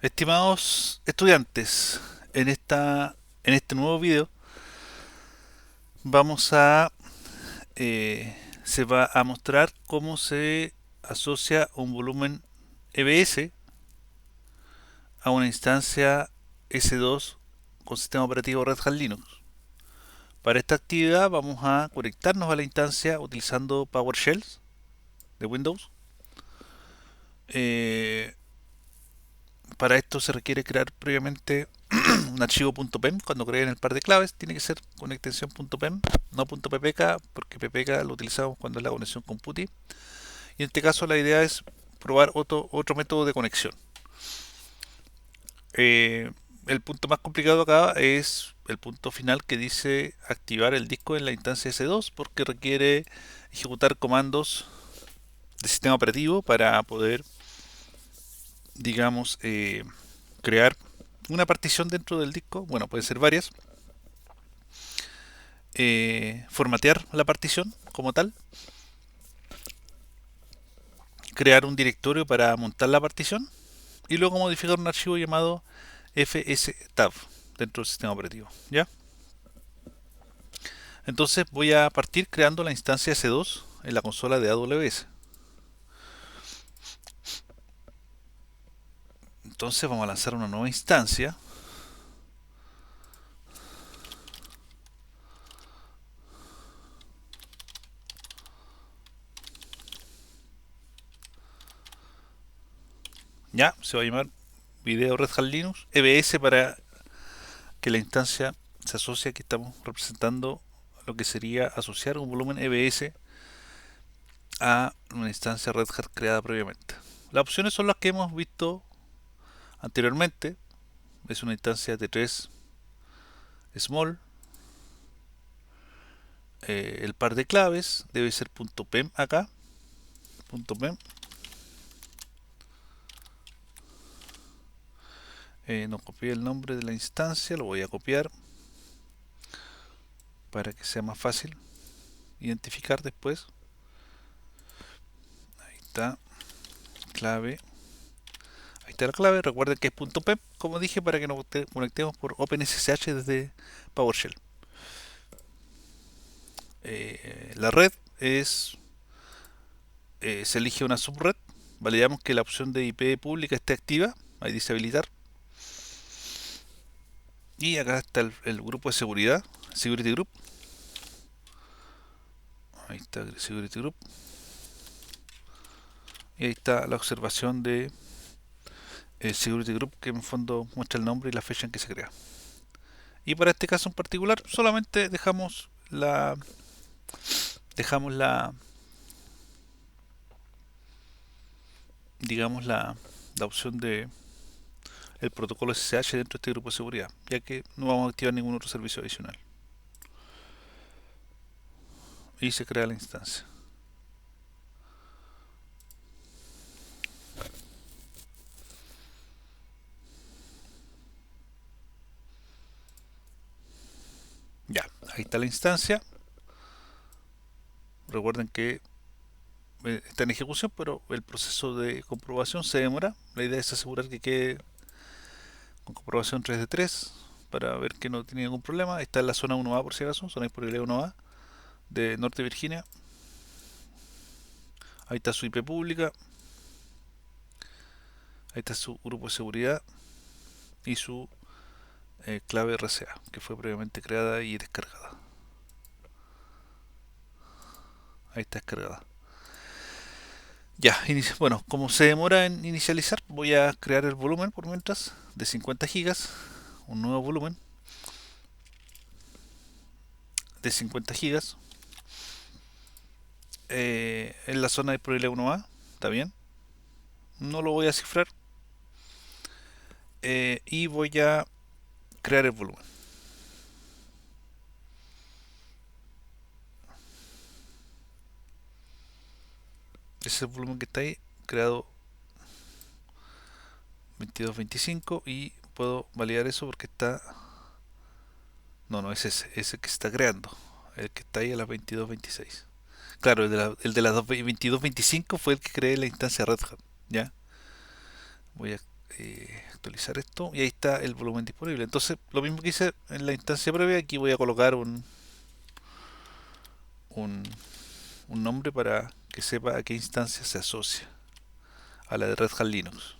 Estimados estudiantes, en este nuevo video vamos a se va a mostrar cómo se asocia un volumen EBS a una instancia S2 con sistema operativo Red Hat Linux. Para esta actividad vamos a conectarnos a la instancia utilizando PowerShell de Windows. Eh, para esto se requiere crear previamente un archivo .pem. Cuando creen el par de claves tiene que ser con extensión .pem, no .ppk, porque ppk lo utilizamos cuando es la conexión con PuTTY. Y en este caso la idea es probar otro método de conexión. Eh, el punto más complicado acá es el punto final que dice activar el disco en la instancia S2, porque requiere ejecutar comandos de sistema operativo para poder, digamos, crear una partición dentro del disco. Bueno, pueden ser varias. Formatear la partición como tal, crear un directorio para montar la partición y luego modificar un archivo llamado fstab dentro del sistema operativo. ¿Ya? Entonces voy a partir creando la instancia S2 en la consola de AWS. Entonces vamos a lanzar una nueva instancia. Ya, se va a llamar Video Red Hat Linux EBS para que la instancia se asocie. Aquí estamos representando lo que sería asociar un volumen EBS a una instancia Red Hat creada previamente. Las opciones son las que hemos visto anteriormente. Es una instancia de 3 small. El par de claves debe ser .pem acá. .pem. No copié el nombre de la instancia, lo voy a copiar para que sea más fácil identificar después. Ahí está, clave. Ahí está la clave. Recuerden que es .pem, como dije, para que nos conectemos por OpenSSH desde PowerShell. La red es se elige una subred. Validamos que la opción de IP pública esté activa. Ahí dice habilitar. Y acá está el grupo de seguridad, Security Group. Ahí está Security Group. Y ahí está la observación de el Security Group, que en fondo muestra el nombre y la fecha en que se crea. Y para este caso en particular solamente dejamos la digamos la opción de el protocolo SSH dentro de este grupo de seguridad, ya que no vamos a activar ningún otro servicio adicional. Y se crea la instancia. Ya, ahí está la instancia. Recuerden que está en ejecución, pero el proceso de comprobación se demora. La idea es asegurar que quede con comprobación 3 de 3 para ver que no tiene ningún problema. Está en la zona 1A por si acaso, zona de disponibilidad 1A de Norte Virginia. Ahí está su IP pública. Ahí está su grupo de seguridad y su clave RCA, que fue previamente creada y descargada. Ahí está descargada. Ya, bueno, como se demora en inicializar, voy a crear el volumen por mientras de 50 gigas, un nuevo volumen de 50 gigas en la zona de disponibilidad 1A, está bien, no lo voy a cifrar y voy a crear el volumen. Ese es el volumen que está ahí, creado 2225 y puedo validar eso porque está... No, no es ese que se está creando, el que está ahí a las 2226. Claro, el de las 2225 fue el que creé la instancia Red Hat, ¿ya? Voy a actualizar esto y ahí está el volumen disponible. Entonces lo mismo que hice en la instancia previa, aquí voy a colocar un, un nombre para que sepa a qué instancia se asocia, a la de Red Hat Linux.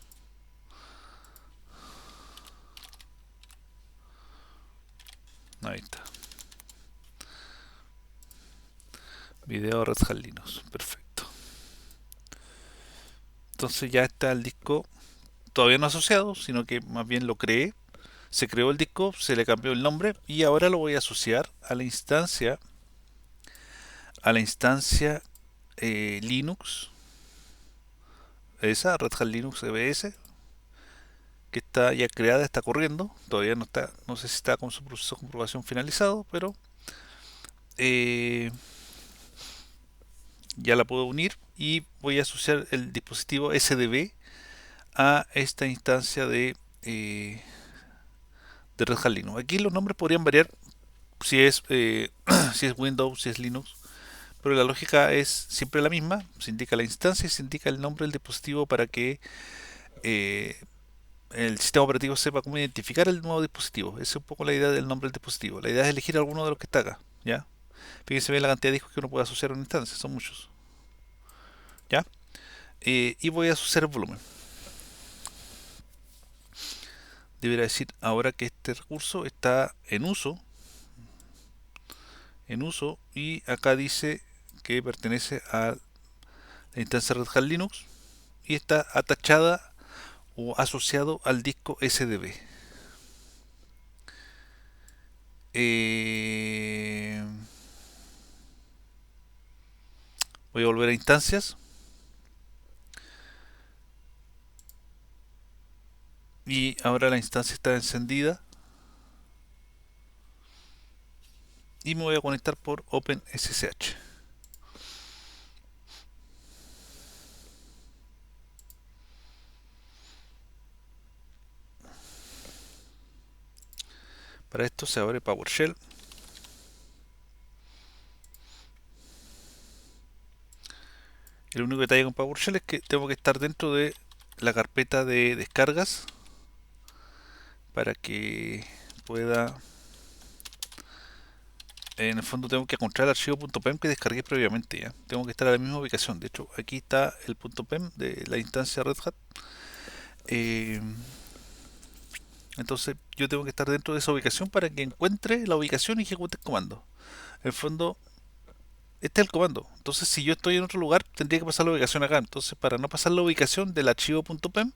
Ahí está. Video Red Hat Linux. Perfecto. Entonces ya está el disco todavía no asociado, sino que más bien lo creé. Se creó el disco, se le cambió el nombre y ahora lo voy a asociar a la instancia Linux, esa Red Hat Linux EBS, que está ya creada, está corriendo. Todavía no está, no sé si está con su proceso de comprobación finalizado, pero eh, ya la puedo unir y voy a asociar el dispositivo SDB a esta instancia de Red Hat Linux. Aquí los nombres podrían variar si es, si es Windows, si es Linux, pero la lógica es siempre la misma. Se indica la instancia y se indica el nombre del dispositivo para que eh, el sistema operativo sepa cómo identificar el nuevo dispositivo. Esa es un poco la idea del nombre del dispositivo. La idea es elegir alguno de los que está acá, ¿ya? Fíjense bien la cantidad de discos que uno puede asociar a una instancia, son muchos, ¿ya? Y voy a asociar el volumen. Debería decir ahora que este recurso está en uso y acá dice que pertenece a la instancia Red Hat Linux y está atachada o asociado al disco SDB. Eh, Voy a volver a instancias y ahora la instancia está encendida y me voy a conectar por OpenSSH. Para esto se abre PowerShell. El único detalle con PowerShell es que tengo que estar dentro de la carpeta de descargas para que pueda. En el fondo tengo que encontrar el archivo .pem que descargué previamente, ya. Tengo que estar a la misma ubicación. De hecho, aquí está el .pem de la instancia Red Hat. Eh, entonces yo tengo que estar dentro de esa ubicación para que encuentre la ubicación y ejecute el comando. En el fondo, este es el comando. Entonces, si yo estoy en otro lugar, tendría que pasar la ubicación acá. Entonces, para no pasar la ubicación del archivo .pem,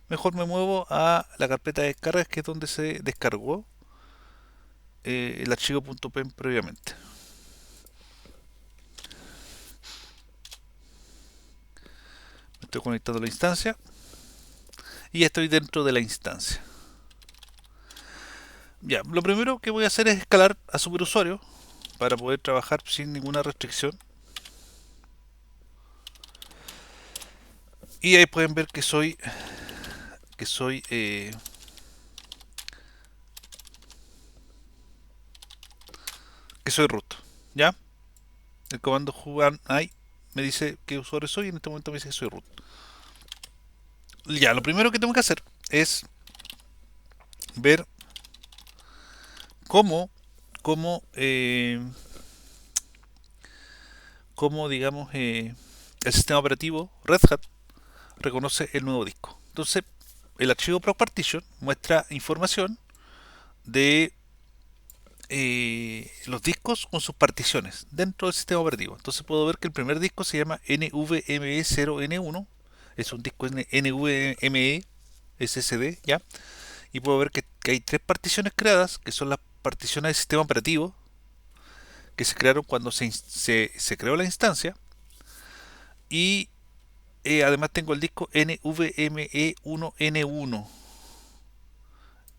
mejor me muevo a la carpeta de descargas, que es donde se descargó el archivo .pem previamente. Me estoy conectando a la instancia y ya estoy dentro de la instancia. Ya, lo primero que voy a hacer es escalar a superusuario para poder trabajar sin ninguna restricción. Y ahí pueden ver que soy que soy que soy root, ¿ya? El comando juan ahí me dice qué usuario soy y en este momento me dice que soy root. Ya, lo primero que tengo que hacer es ver cómo cómo cómo digamos el sistema operativo Red Hat reconoce el nuevo disco. Entonces, el archivo proc partition muestra información de los discos con sus particiones dentro del sistema operativo. Entonces puedo ver que el primer disco se llama NVMe0N1, es un disco NVMe SSD, ¿ya? Y puedo ver que hay tres particiones creadas, que son las particiones del sistema operativo, que se crearon cuando se creó la instancia, y además tengo el disco NVMe1N1.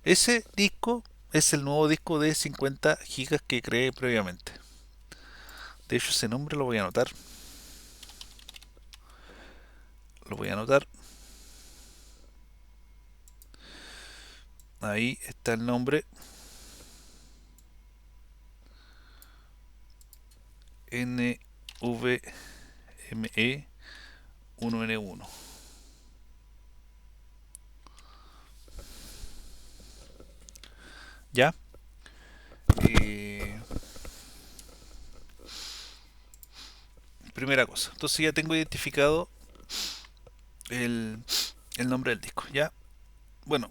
Ese disco es el nuevo disco de 50 gigas que creé previamente. De hecho, ese nombre lo voy a anotar. Lo voy a anotar. Ahí está el nombre. NVMe1N1. ¿Ya? Eh, Primera cosa. Entonces ya tengo identificado el, el nombre del disco. ¿Ya? Bueno,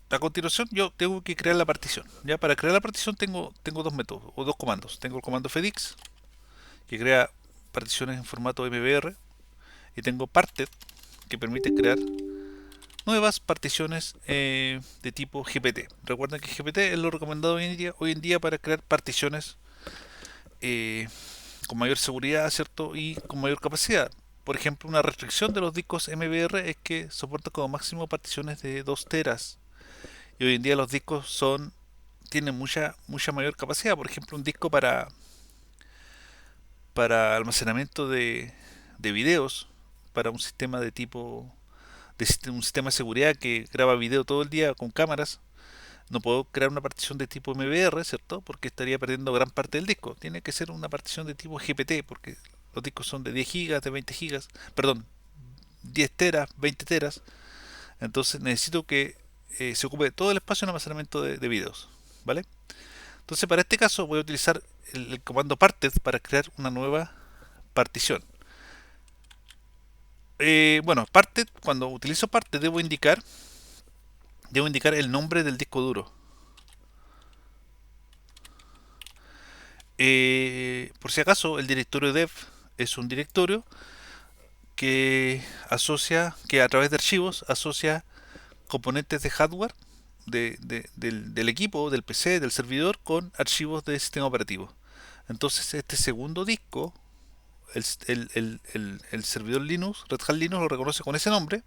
a continuación yo tengo que crear la partición. ¿Ya? Para crear la partición tengo dos métodos o dos comandos. Tengo el comando fedix, que crea particiones en formato MBR, y tengo parted, que permite crear nuevas particiones de tipo GPT. Recuerden que GPT es lo recomendado hoy en día para crear particiones eh, con mayor seguridad, ¿cierto? Y con mayor capacidad. Por ejemplo, una restricción de los discos MBR es que soporta como máximo particiones de 2 teras. Y hoy en día los discos tienen mucha mayor capacidad. Por ejemplo, un disco para almacenamiento de videos, para un sistema de tipo un sistema de seguridad que graba video todo el día con cámaras. No puedo crear una partición de tipo MBR, ¿cierto? Porque estaría perdiendo gran parte del disco. Tiene que ser una partición de tipo GPT, porque los discos son de 10 gigas, de 20 gigas, perdón, 10 teras, 20 teras. Entonces necesito que se ocupe todo el espacio en almacenamiento de videos, ¿vale? Entonces para este caso voy a utilizar el comando parted para crear una nueva partición. Bueno, parted, cuando utilizo parted debo indicar el nombre del disco duro. Por si acaso, el directorio dev es un directorio que a través de archivos asocia componentes de hardware del equipo, del PC, del servidor, con archivos de sistema operativo. Entonces, este segundo disco, el servidor Linux, Red Hat Linux, lo reconoce con ese nombre,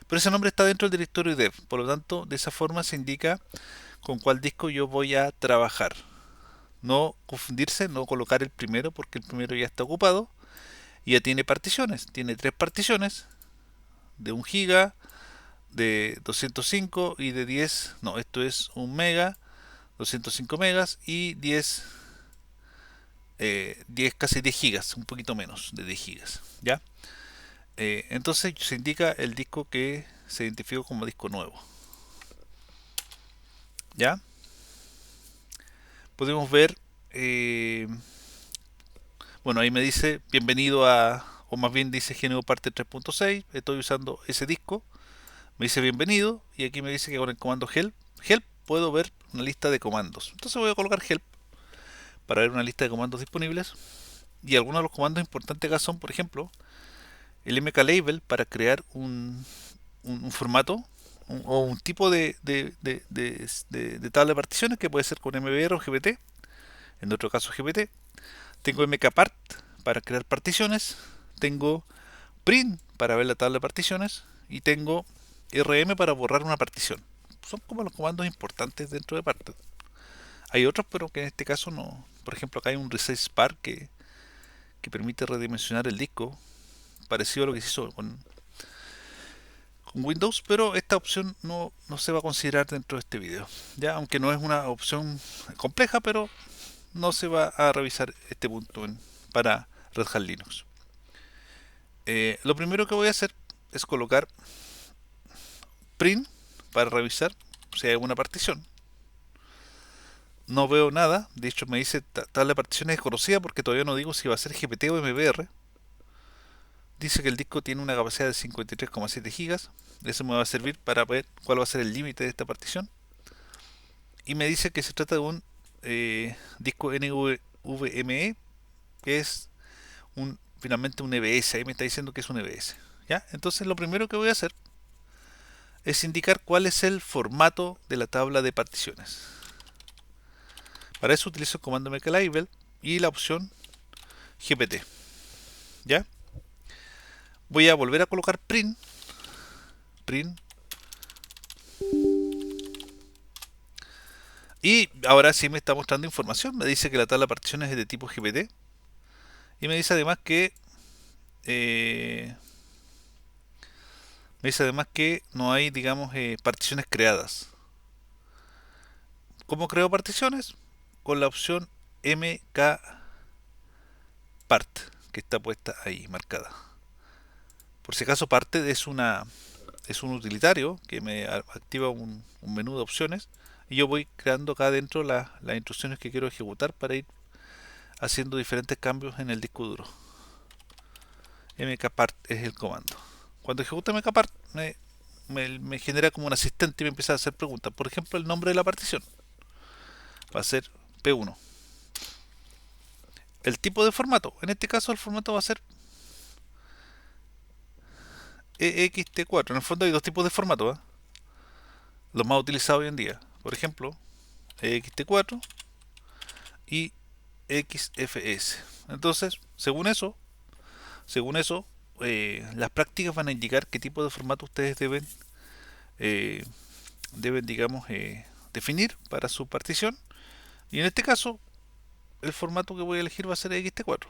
pero ese nombre está dentro del directorio dev. Por lo tanto, de esa forma se indica con cuál disco yo voy a trabajar. No confundirse, no colocar el primero porque el primero ya está ocupado y ya tiene particiones. Tiene tres particiones de 1 giga, de 205 y de 10. No, esto es 1 mega, 205 megas y 10 casi 10 gigas, un poquito menos de 10 gigas. ¿Ya? Entonces se indica el disco que se identificó como disco nuevo. ¿Ya? Podemos ver, bueno, ahí me dice bienvenido o más bien dice GNU Parte 3.6, estoy usando ese disco, me dice bienvenido y aquí me dice que con el comando help puedo ver una lista de comandos. Entonces voy a colocar help para ver una lista de comandos disponibles, y algunos de los comandos importantes acá son, por ejemplo, el mklabel para crear un formato o un tipo de tabla de particiones que puede ser con MBR o GPT, en otro caso GPT. Tengo mkpart para crear particiones, tengo print para ver la tabla de particiones y tengo rm para borrar una partición. Son como los comandos importantes dentro de Parted. Hay otros, pero que en este caso no. Por ejemplo, acá hay un resize spar que permite redimensionar el disco, parecido a lo que se hizo con Windows, pero esta opción no se va a considerar dentro de este video. Ya, aunque no es una opción compleja, pero no se va a revisar este punto para Red Hat Linux. Lo primero que voy a hacer es colocar print para revisar si hay alguna partición. No veo nada, de hecho me dice tabla de particiones desconocida porque todavía no digo si va a ser GPT o MBR. Dice que el disco tiene una capacidad de 53,7 gigas. Eso me va a servir para ver cuál va a ser el límite de esta partición. Y me dice que se trata de un disco NVMe, que es finalmente un EBS. Ahí me está diciendo que es un EBS. ¿Ya? Entonces lo primero que voy a hacer es indicar cuál es el formato de la tabla de particiones. Para eso utilizo el comando mklabel y la opción GPT. ¿Ya? Voy a volver a colocar print, y ahora sí me está mostrando información. Me dice que la tabla de particiones es de tipo GPT y eh, me dice además que no hay, digamos, particiones creadas. ¿Cómo creo particiones? Con la opción mkpart, que está puesta ahí marcada. Por si acaso, parte es un utilitario que me activa un menú de opciones, y yo voy creando acá adentro las instrucciones que quiero ejecutar para ir haciendo diferentes cambios en el disco duro. mkpart es el comando. Cuando ejecuto mkpart me genera como un asistente y me empieza a hacer preguntas. Por ejemplo, el nombre de la partición va a ser P1. El tipo de formato, en este caso el formato va a ser ext4. En el fondo hay dos tipos de formato, ¿eh? Los más utilizados hoy en día. Por ejemplo, ext4 y XFS. Entonces, según eso, las prácticas van a indicar qué tipo de formato ustedes eh, digamos, definir para su partición. Y en este caso, el formato que voy a elegir va a ser ext4.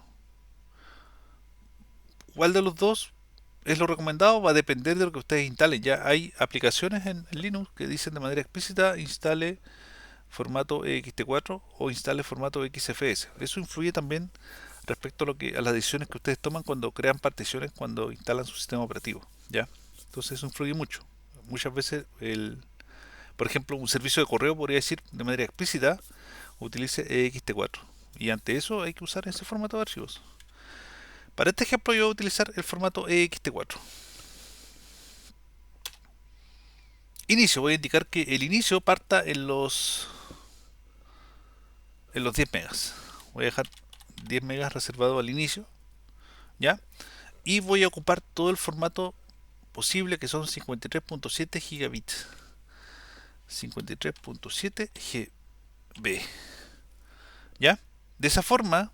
¿Cuál de los dos es lo recomendado? Va a depender de lo que ustedes instalen. Ya hay aplicaciones en Linux que dicen de manera explícita instale formato ext4 o instale formato XFS. Eso influye también respecto a las decisiones que ustedes toman cuando crean particiones, cuando instalan su sistema operativo. ¿Ya? Entonces eso influye mucho. Muchas veces, por ejemplo, un servicio de correo podría decir de manera explícita utilice ext4. Y ante eso hay que usar ese formato de archivos. Para este ejemplo yo voy a utilizar el formato ext4. Inicio, voy a indicar que el inicio parta en los 10 megas. Voy a dejar 10 megas reservado al inicio, ¿ya? Y voy a ocupar todo el formato posible que son 53.7 gigabits. 53.7 GB, ¿ya? De esa forma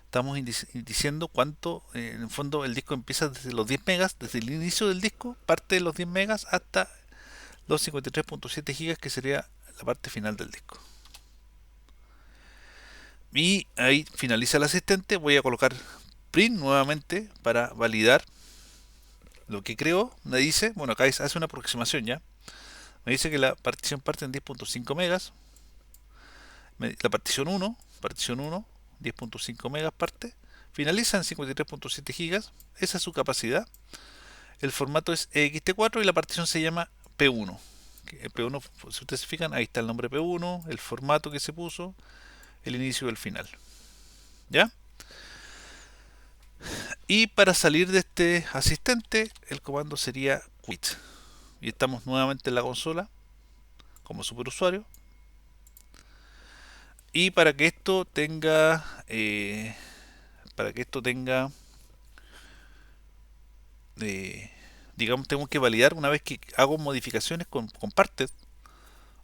estamos diciendo cuánto, en el fondo el disco empieza desde los 10 megas, desde el inicio del disco, parte de los 10 megas hasta los 53.7 gigas que sería la parte final del disco. Y ahí finaliza el asistente, voy a colocar print nuevamente para validar lo que creo. Me dice, bueno, acá hace una aproximación ya. Me dice que la partición parte en 10.5 megas. La partición 1, 10.5 megas parte. Finaliza en 53.7 gigas. Esa es su capacidad. El formato es ext4 y la partición se llama P1. El P1, si ustedes se fijan, ahí está el nombre P1, el formato que se puso, el inicio y el final. ¿Ya? Y para salir de este asistente, el comando sería quit. Y estamos nuevamente en la consola como superusuario. Y para que esto tenga, eh, digamos, tengo que validar una vez que hago modificaciones con Parted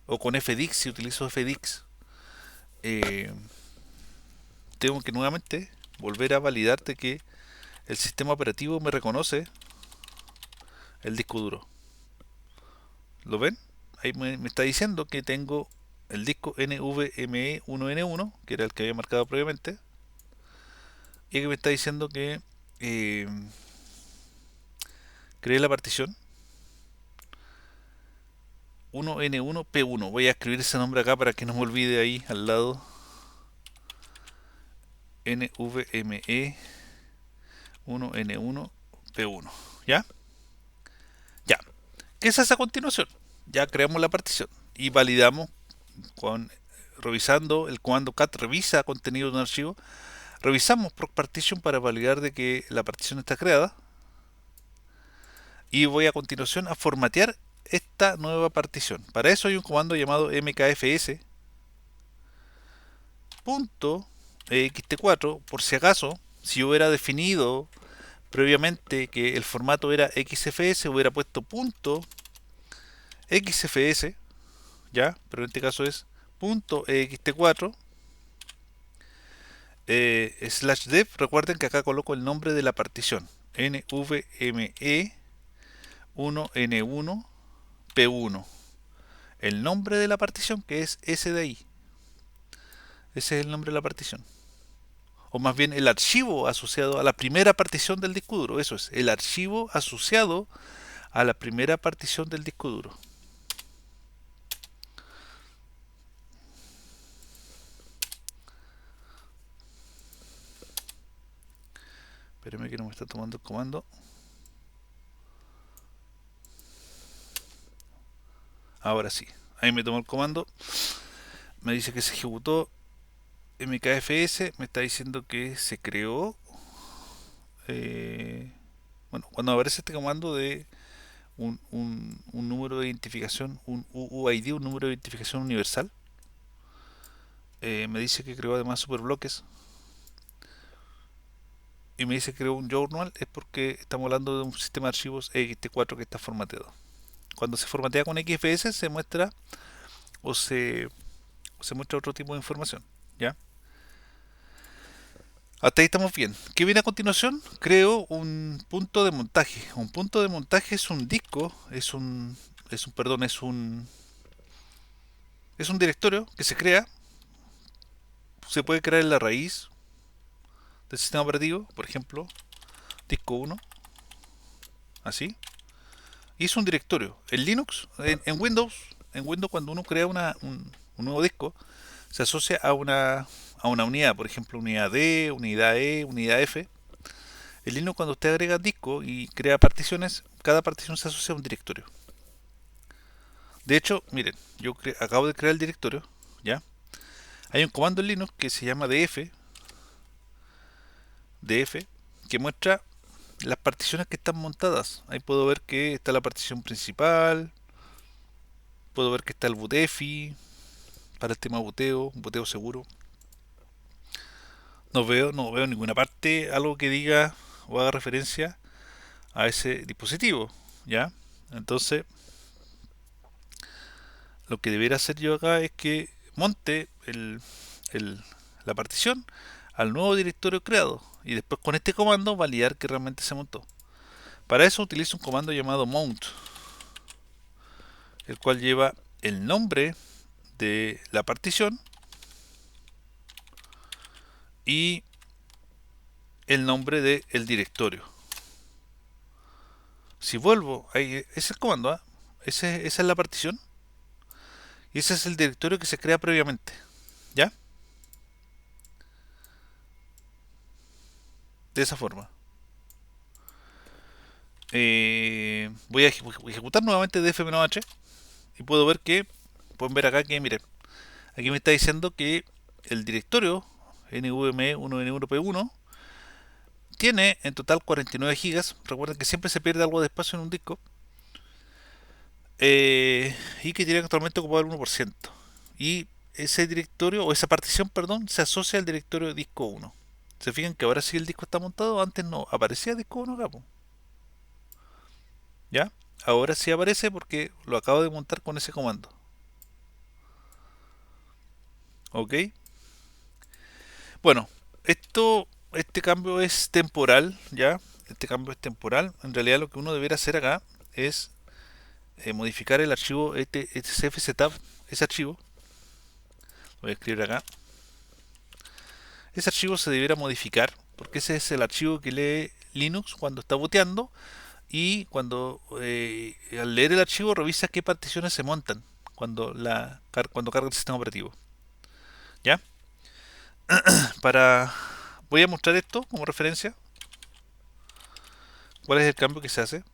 o con FDX, si utilizo FDX, eh, tengo que nuevamente volver a validarte que el sistema operativo me reconoce el disco duro. ¿Lo ven? Ahí me está diciendo que tengo el disco NVMe1N1, que era el que había marcado previamente, y que me está diciendo que eh, creé la partición 1N1P1. Voy a escribir ese nombre acá para que no me olvide ahí al lado. NVMe1N1P1. ¿Ya? Ya. ¿Qué se hace a continuación? Ya creamos la partición y validamos revisando el comando cat revisa contenido de un archivo. Revisamos proc partition para validar de que la partición está creada. Y voy a continuación a formatear esta nueva partición. Para eso hay un comando llamado mkfs .ext4, por si acaso, si hubiera definido previamente que el formato era XFS, hubiera puesto .xfs, ya, pero en este caso es .ext4 /dev. Recuerden que acá coloco el nombre de la partición, NVMe1N1P1, el nombre de la partición, que es ese de ahí. Ese es el nombre de la partición, o más bien el archivo asociado a la primera partición del disco duro. Eso es, el archivo asociado a la primera partición del disco duro. Espérenme que no me está tomando el comando. Ahora sí, ahí me tomó el comando, me dice que se ejecutó mkfs, me está diciendo que se creó. eh, bueno, cuando aparece este comando de un número de identificación, un UUID, un número de identificación universal, me dice que creó además superbloques y me dice que creó un journal, es porque estamos hablando de un sistema de archivos ext4 que está formateado. Cuando se formatea con XFS se muestra o se muestra otro tipo de información, ¿ya? Hasta ahí estamos bien. ¿Qué viene a continuación? Creo un punto de montaje. Un punto de montaje es un disco, perdón, es un directorio que se crea, se puede crear en la raíz del sistema operativo, por ejemplo, disco 1, así, y es un directorio. En Linux, en Windows cuando uno crea un nuevo disco, se asocia a una unidad, por ejemplo, unidad D, unidad E, unidad F. En Linux cuando usted agrega disco y crea particiones, cada partición se asocia a un directorio. De hecho, miren, acabo de crear el directorio, ¿ya? Hay un comando en Linux que se llama df, que muestra las particiones que están montadas. Ahí puedo ver que está la partición principal, puedo ver que está el bootefi para el tema buteo, buteo seguro. No veo en ninguna parte algo que diga o haga referencia a ese dispositivo, ¿ya? Entonces, lo que debería hacer yo acá es que monte la partición al nuevo directorio creado y después con este comando validar que realmente se montó. Para eso utilizo un comando llamado mount, el cual lleva el nombre de la partición y el nombre del directorio. Si vuelvo, ahí, ese es el comando, ¿eh? Esa es la partición y ese es el directorio que se crea previamente, ¿ya? De esa forma. Voy a ejecutar nuevamente df-h y puedo ver que, pueden ver acá que, miren, aquí me está diciendo que el directorio NVMe1N1P1 tiene en total 49 gigas. Recuerden que siempre se pierde algo de espacio en un disco. Y que tiene actualmente ocupado el 1%. Y ese directorio, o esa partición, perdón, se asocia al directorio disco 1. Se fijan que ahora sí el disco está montado, antes no aparecía disco 1 acá, ¿ya? Ahora sí aparece porque lo acabo de montar con ese comando. ¿Ok? Bueno, este cambio es temporal, ¿ya? Este cambio es temporal. En realidad lo que uno debería hacer acá es modificar el archivo etcfsetup, ese archivo, lo voy a escribir acá. Ese archivo se debiera modificar porque ese es el archivo que lee Linux cuando está booteando y cuando al leer el archivo revisa qué particiones se montan cuando carga el sistema operativo. ¿Ya? Para Voy a mostrar esto como referencia. ¿Cuál es el cambio que se hace?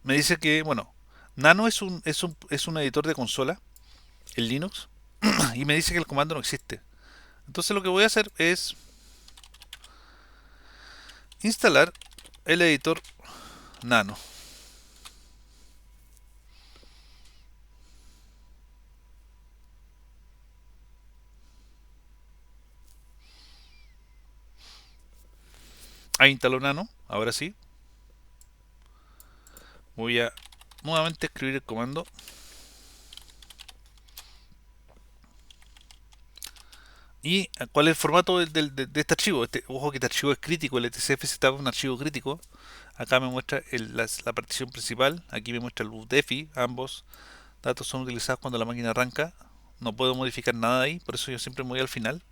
Me dice que, bueno, Nano es un editor de consola en Linux y me dice que el comando no existe. Entonces lo que voy a hacer es instalar el editor Nano. Ahí instaló Nano, ahora sí. Voy a nuevamente escribir el comando. ¿Y cuál es el formato de este archivo? Ojo que este archivo es crítico, el etcf está en un archivo crítico. Acá me muestra la partición principal, aquí me muestra el bootdefi, ambos datos son utilizados cuando la máquina arranca. No puedo modificar nada ahí, por eso yo siempre me voy al final.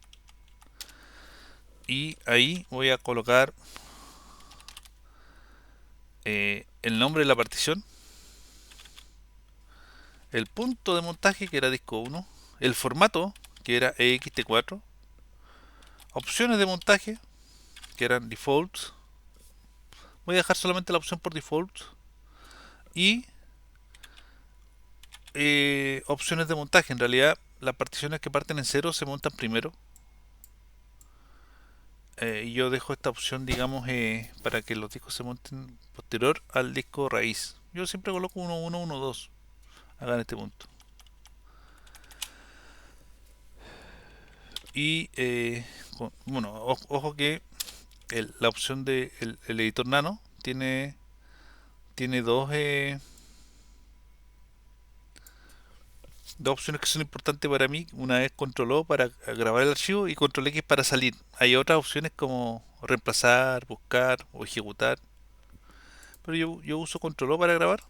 Y ahí voy a colocar el nombre de la partición, el punto de montaje que era disco 1, el formato que era ext4, opciones de montaje que eran defaults, Voy a dejar solamente la opción por default y opciones de montaje. En realidad, las particiones que parten en cero se montan primero. Y yo dejo esta opción, digamos, para que los discos se monten posterior al disco raíz. Yo siempre coloco 1, 1, 1, 2 acá en este punto. Y bueno, ojo que la opción de el editor nano tiene dos opciones que son importantes para mí. Una es control O para grabar el archivo y control X para salir. Hay otras opciones como reemplazar, buscar o ejecutar. Pero yo uso control O para grabar,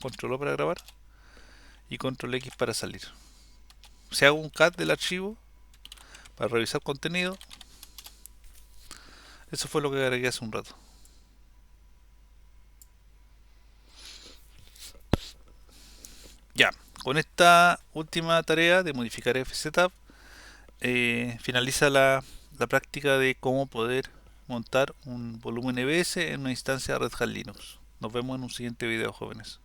control O para grabar y control X para salir. Si hago un cat del archivo para revisar contenido, eso fue lo que agregué hace un rato. Ya, con esta última tarea de modificar FZTab, finaliza la práctica de cómo poder montar un volumen EBS en una instancia de Red Hat Linux. Nos vemos en un siguiente video, jóvenes.